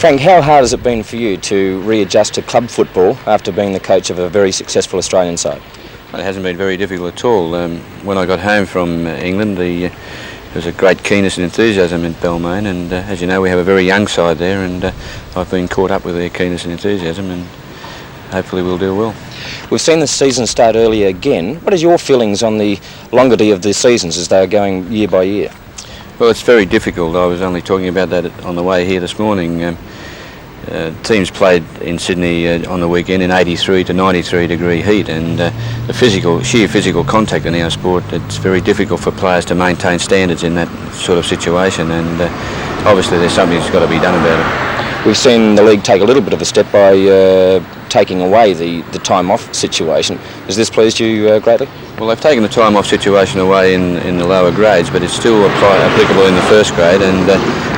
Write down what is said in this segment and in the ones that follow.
Frank, how hard has it been for you to readjust to club football after being the coach of a very successful Australian side? Well, it hasn't been very difficult at all. When I got home from England, there was a great keenness and enthusiasm in Balmain, and as you know, we have a very young side there, and I've been caught up with their keenness and enthusiasm, and hopefully we'll do well. We've seen the season start earlier again. What is your feelings on the longevity of the seasons as they are going year by year? Well, it's very difficult. I was only talking about that on the way here this morning. Teams played in Sydney on the weekend in 83 to 93 degree heat, and the sheer physical contact in our sport, it's very difficult for players to maintain standards in that sort of situation, and obviously there's something that's got to be done about it. We've seen the league take a little bit of a step by taking away the time off situation. Has this pleased you greatly? Well, they've taken the time off situation away in the lower grades, but it's still applicable in the first grade, and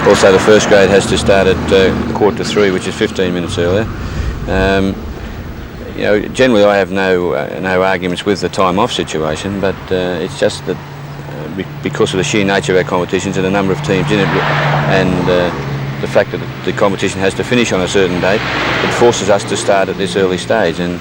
also the first grade has to start at 2:45, which is 15 minutes earlier. Generally I have no arguments with the time off situation, but it's just that because of the sheer nature of our competitions and the number of teams in it, and the fact that the competition has to finish on a certain date, it forces us to start at this early stage, and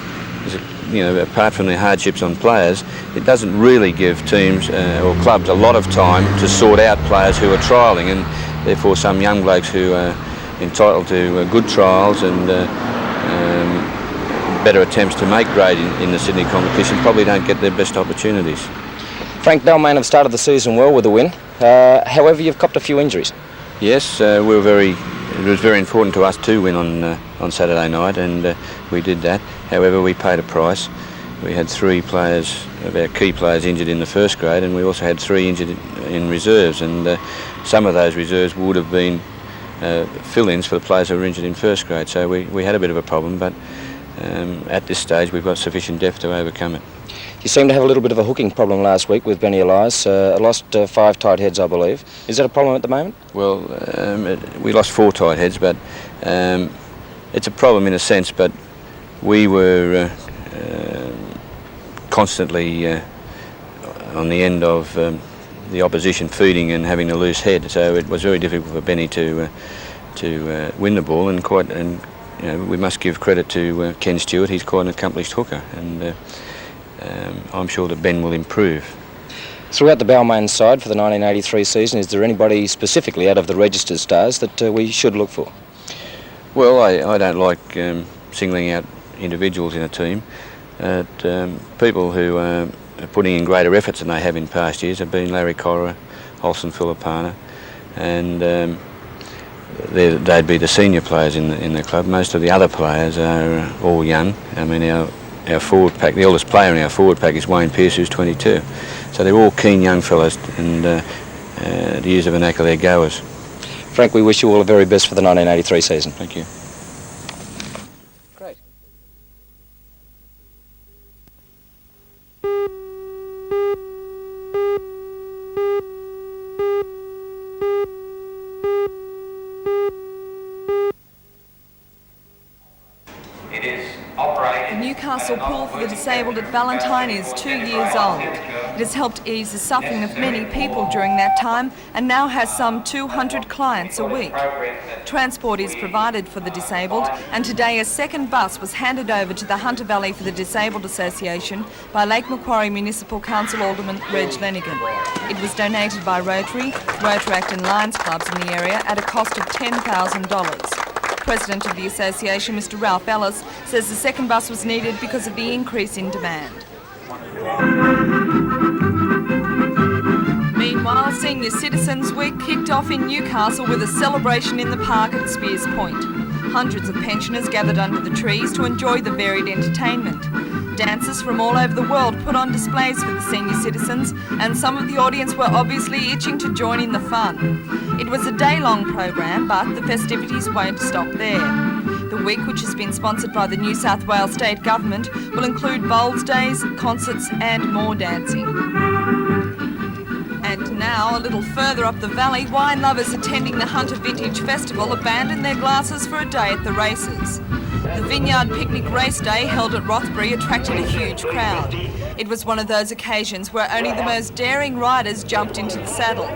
apart from the hardships on players, it doesn't really give teams or clubs a lot of time to sort out players who are trialling, and therefore some young blokes who are entitled to good trials and better attempts to make grade in the Sydney competition probably don't get their best opportunities. Frank, Balmain have started the season well with a win. However, you've copped a few injuries. Yes, it was very important to us to win on Saturday night, and we did that. However, we paid a price. We had 3 players, of our key players, injured in the first grade, and we also had 3 injured in reserves, and some of those reserves would have been fill-ins for the players who were injured in first grade. So we had a bit of a problem, but at this stage we've got sufficient depth to overcome it. You seemed to have a little bit of a hooking problem last week with Benny Elias. Lost 5 tight heads, I believe. Is that a problem at the moment? Well, we lost 4 tight heads, but it's a problem in a sense, but we were constantly on the end of the opposition feeding and having a loose head, so it was very difficult for Benny to win the ball, and we must give credit to Ken Stewart. He's quite an accomplished hooker, and I'm sure that Ben will improve. Throughout the Balmain side for the 1983 season, is there anybody specifically out of the registered stars that we should look for? Well, I don't like singling out individuals in a team. People who are putting in greater efforts than they have in past years have been Larry Corra, Olsen Filipana, and they'd be the senior players in the club. Most of the other players are all young. I mean, our forward pack, the oldest player in our forward pack is Wayne Pearce, who's 22. So they're all keen young fellas, and to use the vernacular, they're goers. Frank, we wish you all the very best for the 1983 season. Thank you. Great. The Newcastle pool for the disabled at Valentine is 2 years old. It has helped ease the suffering of many people during that time and now has some 200 clients a week. Transport is provided for the disabled, and today a second bus was handed over to the Hunter Valley for the Disabled Association by Lake Macquarie Municipal Council Alderman Reg Lenigan. It was donated by Rotary, Rotaract and Lions clubs in the area at a cost of $10,000. President of the association, Mr Ralph Ellis, says the second bus was needed because of the increase in demand. Meanwhile, Senior Citizens Week kicked off in Newcastle with a celebration in the park at Spears Point. Hundreds of pensioners gathered under the trees to enjoy the varied entertainment. Dancers from all over the world put on displays for the senior citizens, and some of the audience were obviously itching to join in the fun. It was a day-long program, but the festivities won't stop there. The week, which has been sponsored by the New South Wales State Government, will include bowls days, concerts and more dancing. And now, a little further up the valley, wine lovers attending the Hunter Vintage Festival abandoned their glasses for a day at the races. The Vineyard Picnic Race Day held at Rothbury attracted a huge crowd. It was one of those occasions where only the most daring riders jumped into the saddle.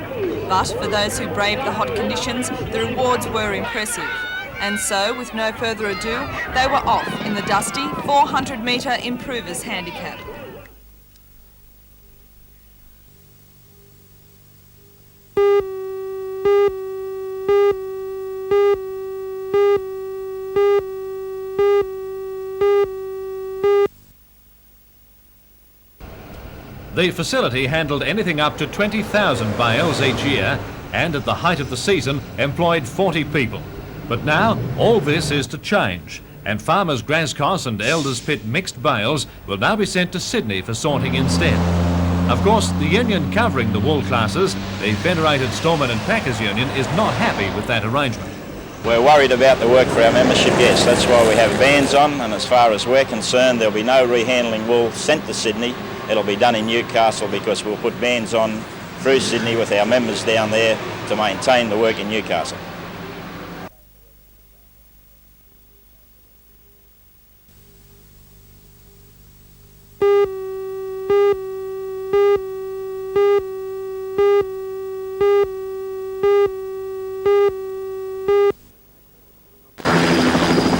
But for those who braved the hot conditions, the rewards were impressive. And so, with no further ado, they were off in the dusty 400-metre Improvers handicap. The facility handled anything up to 20,000 bales each year and at the height of the season employed 40 people. But now all this is to change and farmers' Grascos and Elders Pit mixed bales will now be sent to Sydney for sorting instead. Of course, the union covering the wool classes, the Federated Storemen and Packers Union, is not happy with that arrangement. We're worried about the work for our membership, yes. That's why we have bans on, and as far as we're concerned, there'll be no rehandling wool sent to Sydney. It'll be done in Newcastle because we'll put bans on through Sydney with our members down there to maintain the work in Newcastle.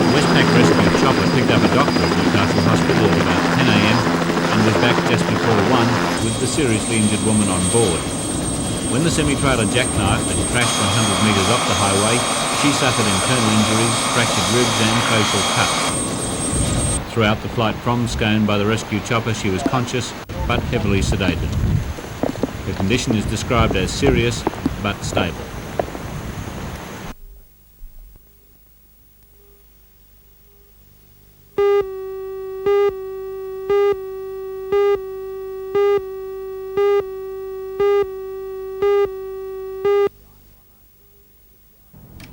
Westpac rescue chopper picked up a doctor at Newcastle Hospital at about 10 a.m. and was back just before 1 with the seriously injured woman on board. When the semi-trailer jackknifed and crashed 100 metres off the highway, she suffered internal injuries, fractured ribs and facial cuts. Throughout the flight from Scone by the rescue chopper, she was conscious but heavily sedated. Her condition is described as serious but stable.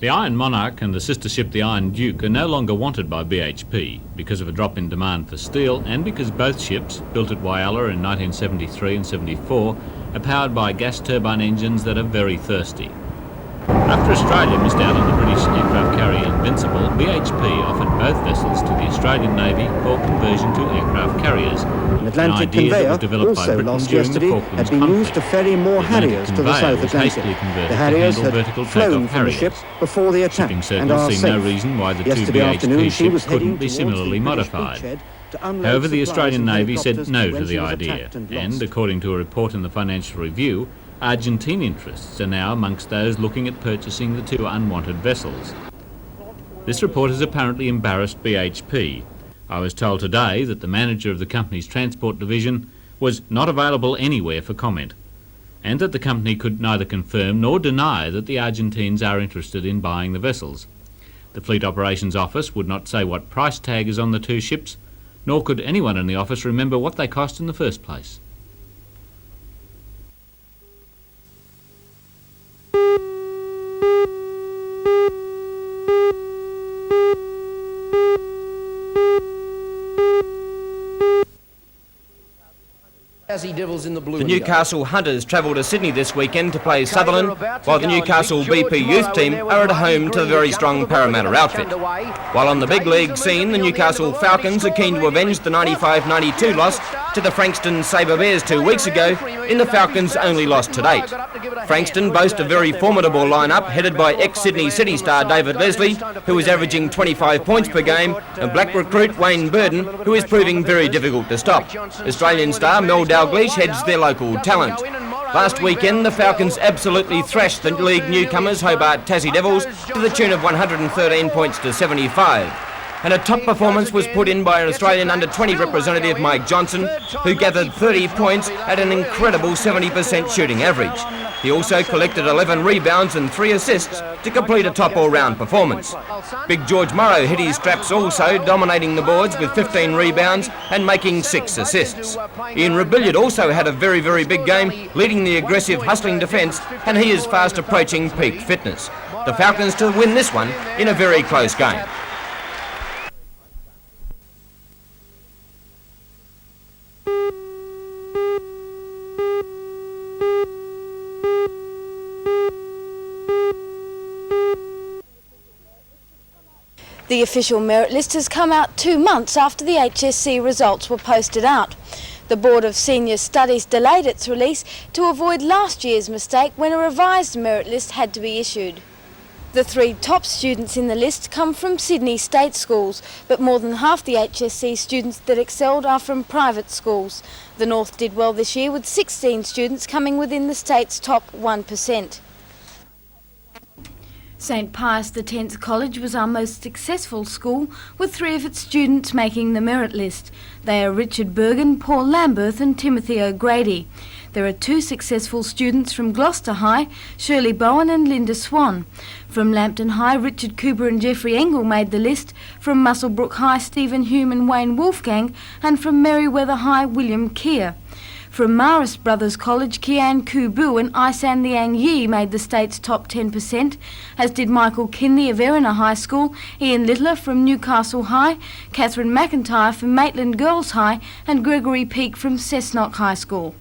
The Iron Monarch and the sister ship the Iron Duke are no longer wanted by BHP because of a drop in demand for steel and because both ships, built at Whyalla in 1973 and 74, are powered by gas turbine engines that are very thirsty. After Australia missed out on the British aircraft carrier Invincible, BHP offered both vessels to the Australian Navy for conversion to aircraft carriers. An Atlantic conveyor, also lost yesterday, had been used to ferry more Harriers to the South Atlantic. The Harriers had flown from the ship before the attack and are see safe. no reason why the two Yesterday afternoon, BHP she was ships couldn't heading be towards similarly the British modified. beachhead to unload However, the supplies Australian and Navy said helicopters no when to she the was idea, attacked and and lost. according to a report in the Financial Review, Argentine interests are now amongst those looking at purchasing the two unwanted vessels. This report has apparently embarrassed BHP. I was told today that the manager of the company's transport division was not available anywhere for comment, and that the company could neither confirm nor deny that the Argentines are interested in buying the vessels. The Fleet Operations Office would not say what price tag is on the two ships, nor could anyone in the office remember what they cost in the first place. The Newcastle Hunters travel to Sydney this weekend to play Sutherland, while the Newcastle BP youth team are at home to the very strong Parramatta outfit. While on the big league scene, the Newcastle Falcons are keen to avenge the 95-92 loss to the Frankston Sabre Bears 2 weeks ago in the Falcons' only loss to date. Frankston boast a very formidable lineup headed by ex-Sydney City star David Leslie, who is averaging 25 points per game, and black recruit Wayne Burden, who is proving very difficult to stop. Australian star Mel Dalglish heads their local talent. Last weekend, the Falcons absolutely thrashed the league newcomers Hobart Tassie Devils to the tune of 113 points to 75. And a top performance was put in by an Australian under-20 representative, Mike Johnson, who gathered 30 points at an incredible 70% shooting average. He also collected 11 rebounds and 3 assists to complete a top all-round performance. Big George Morrow hit his straps also, dominating the boards with 15 rebounds and making 6 assists. Ian Rebilliard also had a very, very big game, leading the aggressive, hustling defence, and he is fast approaching peak fitness. The Falcons to win this one in a very close game. The official merit list has come out 2 months after the HSC results were posted out. The Board of Senior Studies delayed its release to avoid last year's mistake when a revised merit list had to be issued. The 3 top students in the list come from Sydney state schools, but more than half the HSC students that excelled are from private schools. The North did well this year, with 16 students coming within the state's top 1%. St Pius X College was our most successful school, with 3 of its students making the merit list. They are Richard Bergen, Paul Lamberth and Timothy O'Grady. There are 2 successful students from Gloucester High, Shirley Bowen and Linda Swan. From Lambton High, Richard Cooper and Geoffrey Engel made the list. From Muswellbrook High, Stephen Hume and Wayne Wolfgang. And from Merriweather High, William Keir. From Marist Brothers College, Kian Kubu and Isan Liang Yi made the state's top 10%, as did Michael Kinley of Erina High School, Ian Littler from Newcastle High, Catherine McIntyre from Maitland Girls High and Gregory Peake from Cessnock High School.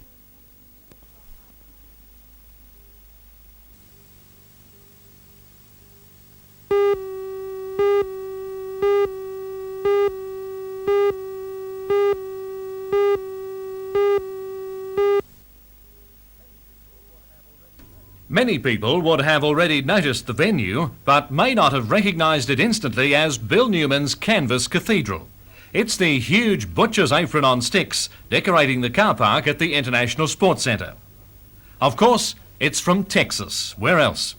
Many people would have already noticed the venue, but may not have recognised it instantly as Bill Newman's Canvas Cathedral. It's the huge butcher's apron on sticks decorating the car park at the International Sports Centre. Of course, it's from Texas. Where else?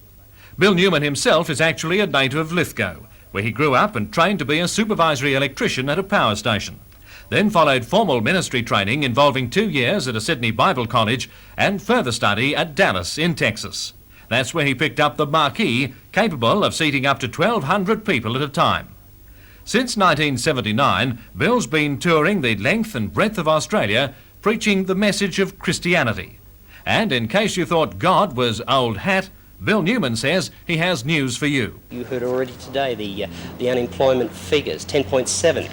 Bill Newman himself is actually a native of Lithgow, where he grew up and trained to be a supervisory electrician at a power station. Then followed formal ministry training involving 2 years at a Sydney Bible College and further study at Dallas in Texas. That's where he picked up the marquee, capable of seating up to 1,200 people at a time. Since 1979, Bill's been touring the length and breadth of Australia, preaching the message of Christianity. And in case you thought God was old hat, Bill Newman says he has news for you. You heard already today the unemployment figures, 10.7%.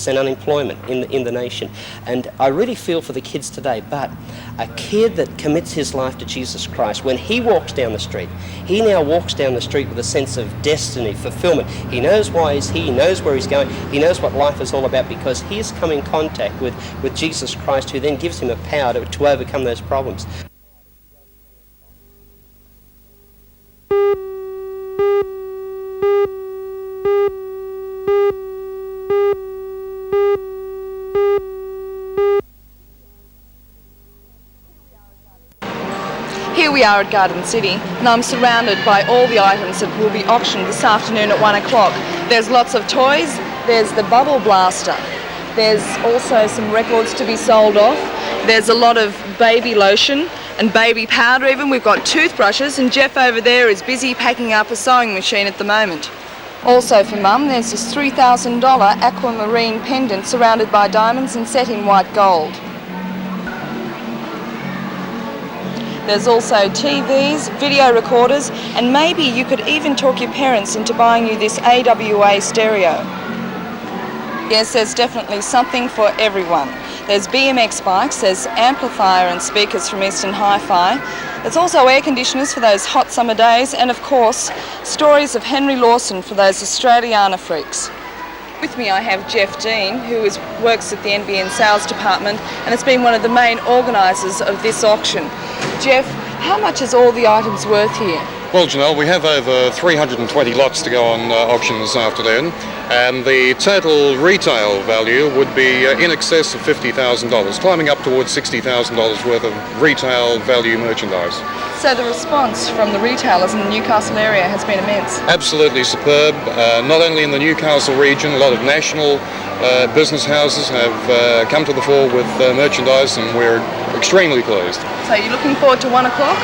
Unemployment in the nation, and I really feel for the kids today. But a kid that commits his life to Jesus Christ, when he walks down the street, he now walks down the street with a sense of destiny, fulfillment. He knows why he's here, he knows where he's going, he knows what life is all about, because he has come in contact with Jesus Christ, who then gives him a power to overcome those problems. Here we are at Garden City, and I'm surrounded by all the items that will be auctioned this afternoon at 1 o'clock. There's lots of toys, there's the bubble blaster, there's also some records to be sold off, there's a lot of baby lotion and baby powder even. We've got toothbrushes, and Jeff over there is busy packing up a sewing machine at the moment. Also for Mum, there's this $3,000 aquamarine pendant surrounded by diamonds and set in white gold. There's also TVs, video recorders, and maybe you could even talk your parents into buying you this AWA stereo. Yes, there's definitely something for everyone. There's BMX bikes, there's amplifier and speakers from Eastern Hi-Fi. There's also air conditioners for those hot summer days, and of course, stories of Henry Lawson for those Australiana freaks. With me I have Jeff Dean, who works at the NBN sales department and has been one of the main organisers of this auction. Jeff, how much is all the items worth here? Well, Janelle, we have over 320 lots to go on auction this afternoon, and the total retail value would be in excess of $50,000, climbing up towards $60,000 worth of retail value merchandise. So the response from the retailers in the Newcastle area has been immense. Absolutely superb. Not only in the Newcastle region, a lot of national business houses have come to the fore with merchandise, and we're extremely pleased. So you're looking forward to 1 o'clock?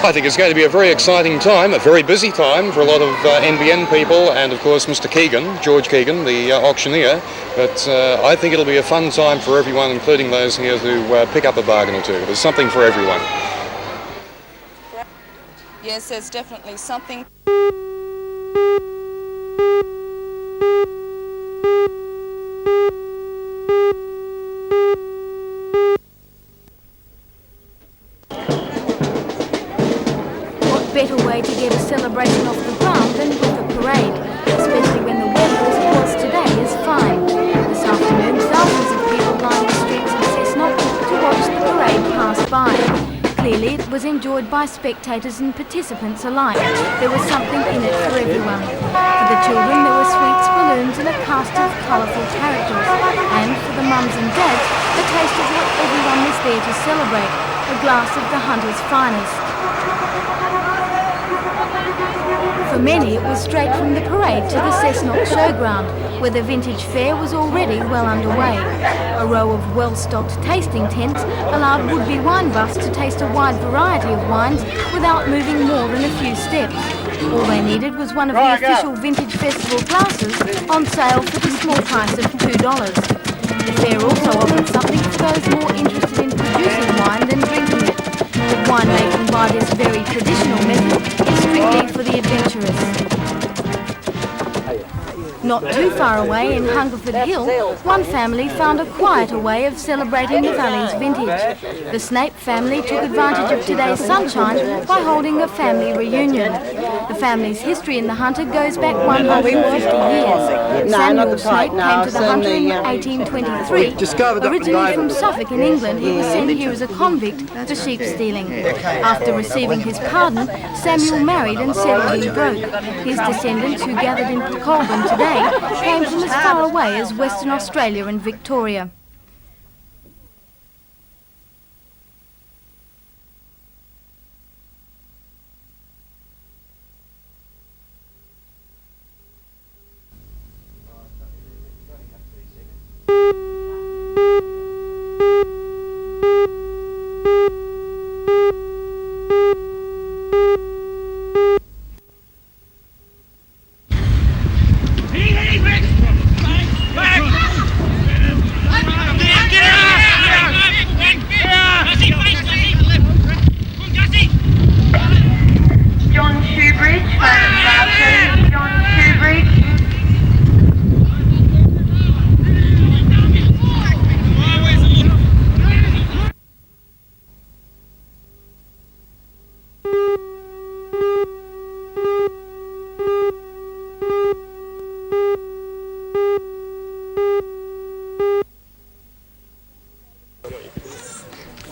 I think it's going to be a very exciting time, a very busy time for a lot of NBN people, and of course Mr. Keegan, George Keegan, the auctioneer. But I think it'll be a fun time for everyone, including those here who pick up a bargain or two. There's something for everyone. Yes, there's definitely something. Better way to get a celebration off the ground than with a parade, especially when the weather as it was today is fine. This afternoon, thousands of people lined the streets of Cessnock to watch the parade pass by. Clearly, it was enjoyed by spectators and participants alike. There was something in it for everyone. For the children, there were sweets, balloons and a cast of colourful characters. And for the mums and dads, a taste of what everyone was there to celebrate, a glass of the hunter's finest. For many, it was straight from the parade to the Cessnock Showground, where the vintage fair was already well underway. A row of well-stocked tasting tents allowed would-be wine buffs to taste a wide variety of wines without moving more than a few steps. All they needed was one of the official Vintage Festival glasses on sale for the small price of $2. The fair also offered something for those more interested in producing wine than drinking it. But winemaking by this very traditional method is strictly for the adventurous. Not too far away in Hungerford Hill, one family found a quieter way of celebrating the valley's vintage. The Snape family took advantage of today's sunshine by holding a family reunion. The family's history in the Hunter goes back 150 years. Samuel Snape came to the Hunter in 1823. Originally from Suffolk in England, he was sent here as a convict for sheep stealing. After receiving his pardon, Samuel married and settled in Broke. His descendants, who gathered in Colburn today, came from as far away as Western Australia and Victoria.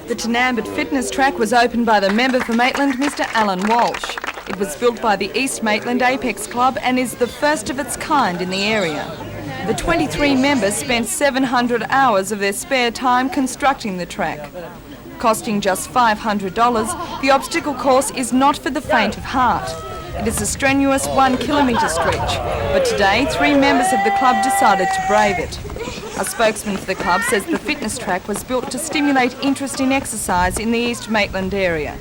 The Tenambit fitness track was opened by the member for Maitland, Mr. Alan Walsh. It was built by the East Maitland Apex Club and is the first of its kind in the area. The 23 members spent 700 hours of their spare time constructing the track. Costing just $500, the obstacle course is not for the faint of heart. It is a strenuous 1 kilometre stretch, but today 3 members of the club decided to brave it. A spokesman for the club says the fitness track was built to stimulate interest in exercise in the East Maitland area.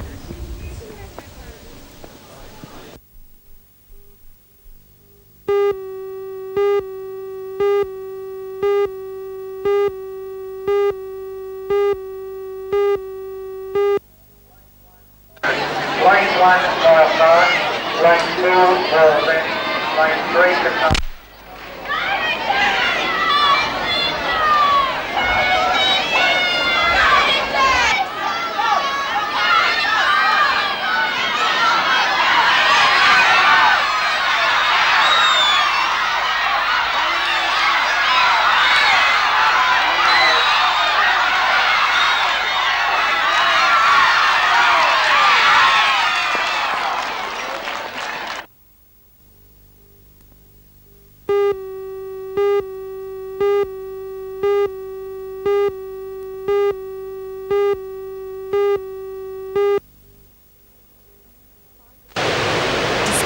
Lane 1, lane 2, lane 3 to come.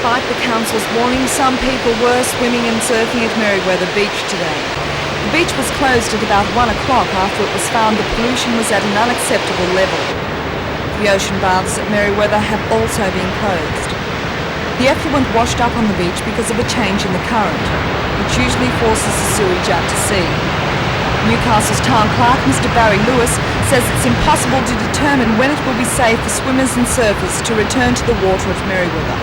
Despite the council's warning, some people were swimming and surfing at Merriweather Beach today. The beach was closed at about 1 o'clock after it was found the pollution was at an unacceptable level. The ocean baths at Merriweather have also been closed. The effluent washed up on the beach because of a change in the current, which usually forces the sewage out to sea. Newcastle's town clerk, Mr. Barry Lewis, says it's impossible to determine when it will be safe for swimmers and surfers to return to the water of Merriweather.